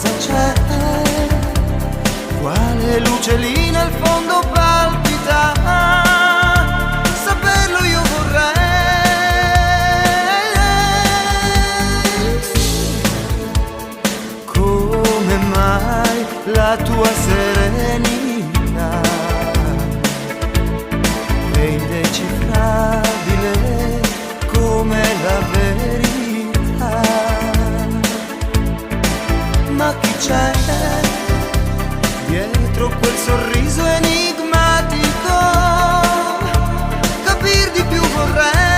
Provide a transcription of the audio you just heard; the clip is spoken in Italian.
cosa c'è, quale luce lì nel fondo palpita, saperlo io vorrei. Come mai la tua serenità è indecifrabile come la verità? Ma chi c'è dietro quel sorriso enigmatico? Capir di più vorrei.